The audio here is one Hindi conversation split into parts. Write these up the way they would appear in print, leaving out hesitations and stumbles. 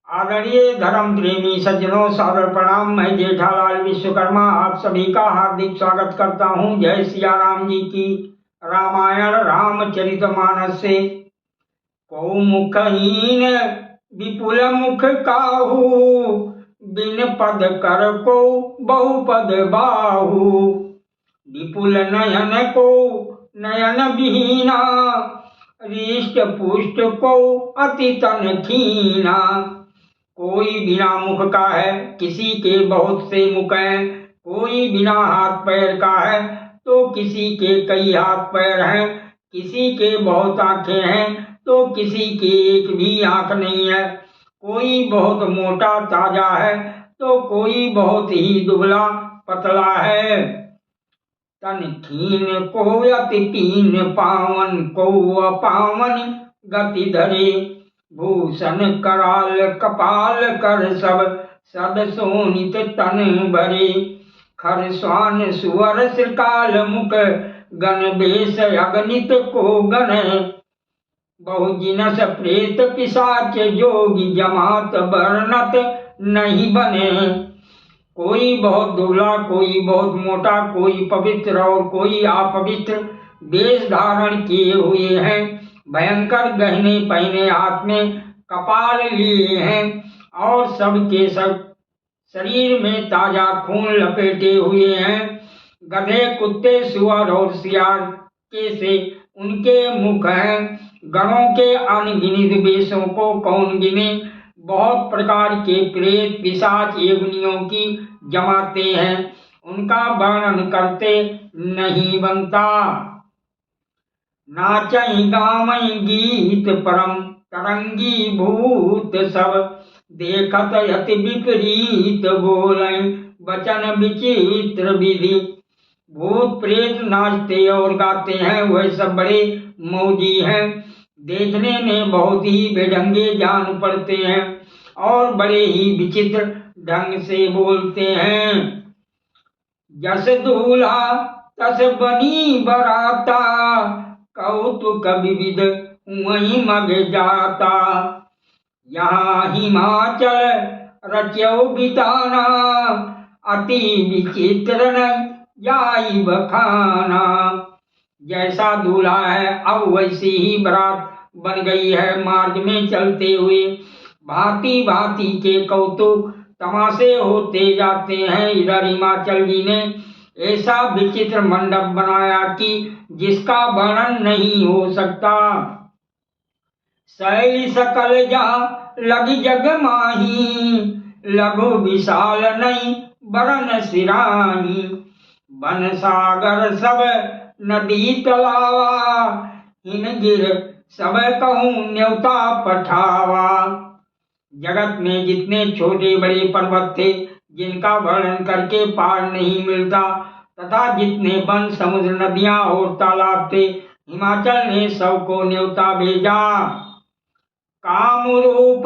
आदरणीय धर्म प्रेमी सज्जनों, सादर प्रणाम। मैं जेठालाल विश्वकर्मा आप सभी का हार्दिक स्वागत करता हूं। जय सिया राम जी की। रामायण रामचरितमानस से। को मुखहीन विपुल मुख काहू, बिन पद कर को बहुपद बाहू। विपुल नयन को नयन विहीना, रिष्ट पुष्ट को अति तन खीना। कोई बिना मुख का है, किसी के बहुत से मुख हैं। कोई बिना हाथ पैर का है, तो किसी के कई हाथ पैर हैं। किसी के बहुत आंखें हैं, तो किसी के एक भी आंख नहीं है। कोई बहुत मोटा ताजा है, तो कोई बहुत ही दुबला पतला है। तन खीन को अति पीन, पावन को अपावन गति धरे। भूषण कराल कपाल कर सब, सद सोनित तन भरे। खर स्वान सुअर श्रीकाल मुख, गण बेश अगणित को गण। बहुजिनस प्रेत पिशाच जोगी, जमात वर्णत नहीं बने। कोई बहुत दुबला, कोई बहुत मोटा, कोई पवित्र और कोई अपवित्र वेश धारण किए हुए हैं। भयंकर गहने पहने हाथ में कपाल लिए हैं, और सबके सब शरीर में ताजा खून लपेटे हुए हैं। गधे, कुत्ते, सुअर और सियार के से उनके मुख हैं। गणों के अनगिनत वेशों को कौन गिने। बहुत प्रकार के प्रेत पिशाच योगिनियों की जमाते हैं, उनका वर्णन करते नहीं बनता। नाचई गावई गीत परम तरंगी भूत सब, देखत यति विपरीत बोलई वचन विचित्र विधि। भूत प्रेत नाचते और गाते हैं, वह सब बड़े मौजी हैं। देखने में बहुत ही बेढंगे जान पड़ते हैं, और बड़े ही विचित्र ढंग से बोलते हैं। जस दूल्हा तस बनी बराता, कौतुक विविध वहीं मग जाता। यहाँ हिमाचल रच्यो बिताना, अति विचित्र न जाई बखाना। जैसा दूल्हा है, अब वैसी ही बारात बन गई है। मार्ग में चलते हुए भांति भांति के कौतुक तमाशे होते जाते हैं। इधर हिमाचल जी ने ऐसा विचित्र मंडप बनाया कि जिसका वर्णन नहीं हो सकता। शैली सकल जा लगी जग माही, लघु विशाल नहीं बरन सिराही। वन सागर सब नदी तलावा, हिन गिर सब कहूँ न्योता पठावा। जगत में जितने छोटे बड़े पर्वत थे, जिनका वर्णन करके पार नहीं मिलता, तथा जितने वन समुद्र नदियां और तालाब थे, हिमाचल ने सबको न्योता भेजा। कामरूप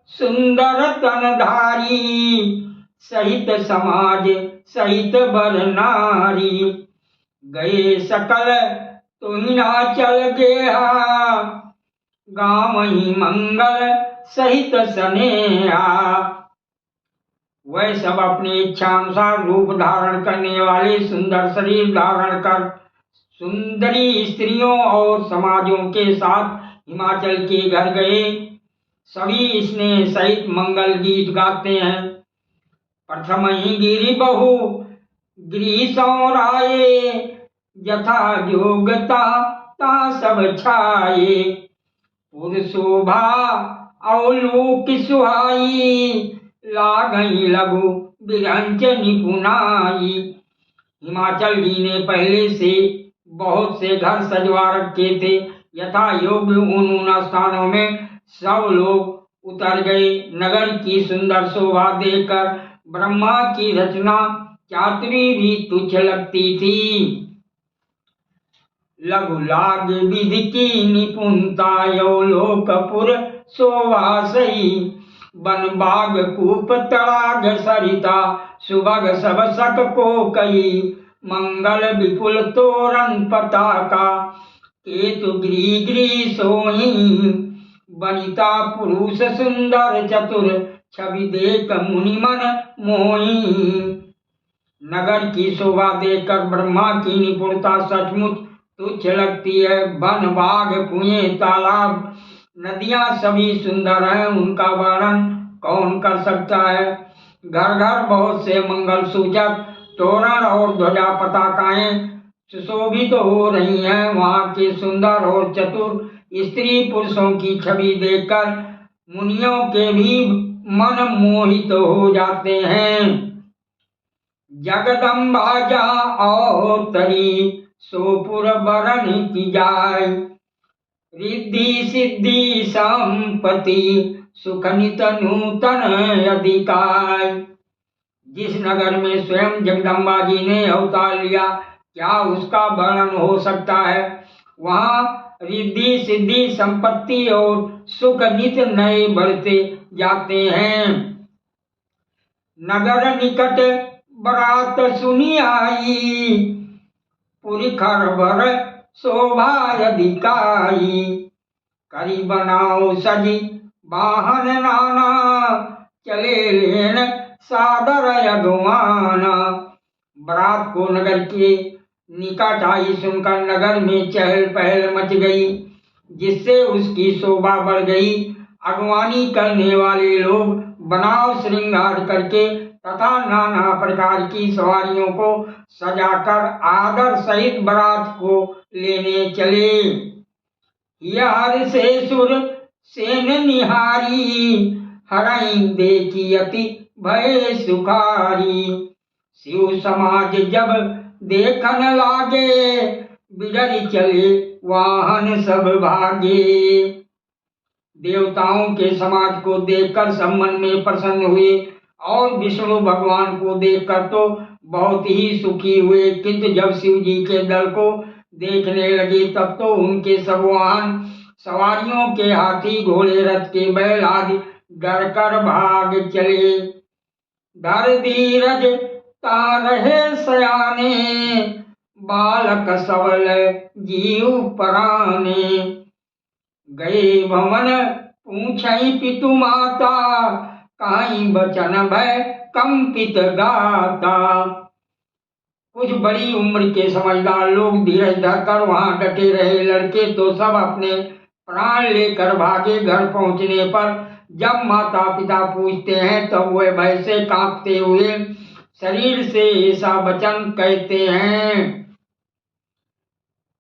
सुंदर तनधारी, सहित समाज सहित बर नारी। गए सकल तो हिमाचल गया, गाँव ही मंगल सहित स्नेहा। वह सब अपनी इच्छा अनुसार रूप धारण करने वाले सुंदर शरीर धारण कर सुंदरी स्त्रियों और समाजों के साथ हिमाचल के घर गए। सभी स्नेह सहित मंगल गीत गाते हैं। प्रथम ही गिरी बहु गिरी सौराये, यथा योगता ता सब छाये। पुरशोभा अवलोक सुहाई, लागई लघु विरंच निपुनाई। हिमाचल जी ने पहले से बहुत से घर सजवा रखे थे। यथा योग्य उन स्थानों में सब लोग उतर गए। नगर की सुंदर शोभा देखकर ब्रह्मा की रचना चातुरी भी तुच्छ लगती थी। लघु लाग विधि की निपुणता, यौलोकपुर शोभा सही। वन बाग कूप तड़ाग सरिता, सुभग सब सक को कही। मंगल विपुल तोरण पताका, केतु गिरी गिरी सोही। बनिता पुरुष सुंदर चतुर, छवि देख मुनि मन मोही। नगर की शोभा देखकर ब्रह्मा की निपुणता सचमुच तुच्छ लगती है। वन बाग कुएं तालाब नदियां सभी सुंदर हैं, उनका वर्णन कौन कर सकता है। घर घर बहुत से मंगल सूचक तोरण और ध्वजा पताकाएं सुशोभित हो रही हैं। वहां के सुंदर और चतुर स्त्री पुरुषों की छवि देखकर मुनियों के भी मन मोहित हो जाते हैं। जगदम्बा जहाँ और तरी सोपुर बरन की जाय, रिद्धि सिद्धि संपत्ति सुख नित नूतन अधिकाय। जिस नगर में स्वयं जगदम्बा जी ने अवतार लिया, क्या उसका वर्णन हो सकता है। वहाँ रिद्धि सिद्धि संपत्ति और सुख नित नए बढ़ते जाते हैं। नगर निकट बरात सुनी आई, पुरी खरबर शोभा अधिकाई। करी बनाओ सजी वाहन नाना, चले लेन सादर अगवाना। बरात को नगर के निकट आई सुनकर नगर में चहल पहल मच गई, जिससे उसकी शोभा बढ़ गई। अगवानी करने वाले लोग बनाव श्रृंगार करके तथा नाना प्रकार की सवारियों को सजाकर आदर सहित बारात को लेने चले। यार से सुर सेन निहारी, हरई देखी अति भय सुखारी। शिव समाज जब देखन लागे, बिडर चले वाहन सब भागे। देवताओं के समाज को देखकर सब मन में प्रसन्न हुए और विष्णु भगवान को देखकर तो बहुत ही सुखी हुए, किंतु जब शिव जी के दल को देखने लगे तब तो उनके सब वाहन सवारियों के हाथी घोड़े रथ के बैल आदि डर कर भाग चले। धर धीरज तारहे सयाने, बालक सबल जीव पराने। गए भवन पूछई पितु माता, कहीं बचन भय कंपित गाता। कुछ बड़ी उम्र के समझदार लोग धीरज धरकर वहां डटे रहे। लड़के तो सब अपने प्राण लेकर भागे। घर पहुंचने पर जब माता पिता पूछते हैं तब वह भय से कांपते हुए शरीर से ऐसा वचन कहते हैं।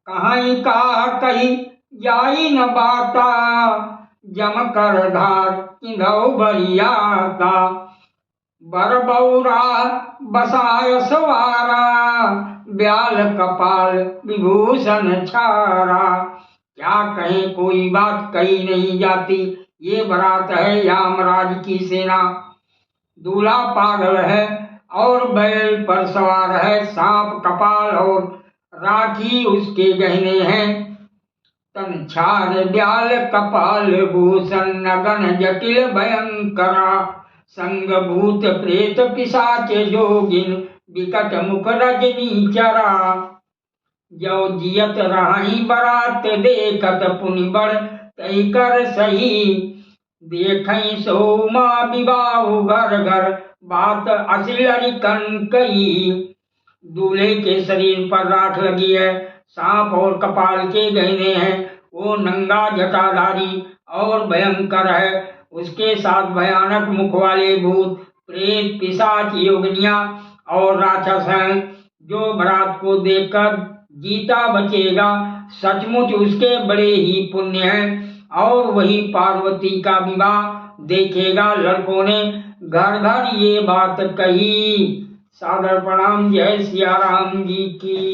कहीं का कही जाई न बाता, जम कर धार किंधौ बरियाता। बर बौरा बसाय सवारा, ब्याल कपाल विभूषण छारा। क्या कहें, कोई बात कही नहीं जाती। ये बारात है यामराज की सेना। दूल्हा पागल है और बैल पर सवार है। सांप कपाल और राखी उसके गहने हैं। तन छार ब्याल कपाल भूषण, नगन जटिल भयंकरा। संग भूत प्रेत पिशाच जोगिन, विकट मुख रजनी चरा। जो जियत रही बारात देखत, पुनि बड़ तई कर सही। देखई सोमा विवाह घर घर, बात असिलरी कन कई। दूल्हे के शरीर पर राख लगी है, सांप और कपाल के गहने हैं। वो नंगा जटाधारी और भयंकर है। उसके साथ भयानक मुख वाले भूत प्रेत पिशाच योगिनियां और राक्षस हैं। जो बारात को देखकर जीता बचेगा, सचमुच उसके बड़े ही पुण्य हैं और वही पार्वती का विवाह देखेगा। लड़कों ने घर घर ये बात कही। सादर प्रणाम। जय सिया राम जी की।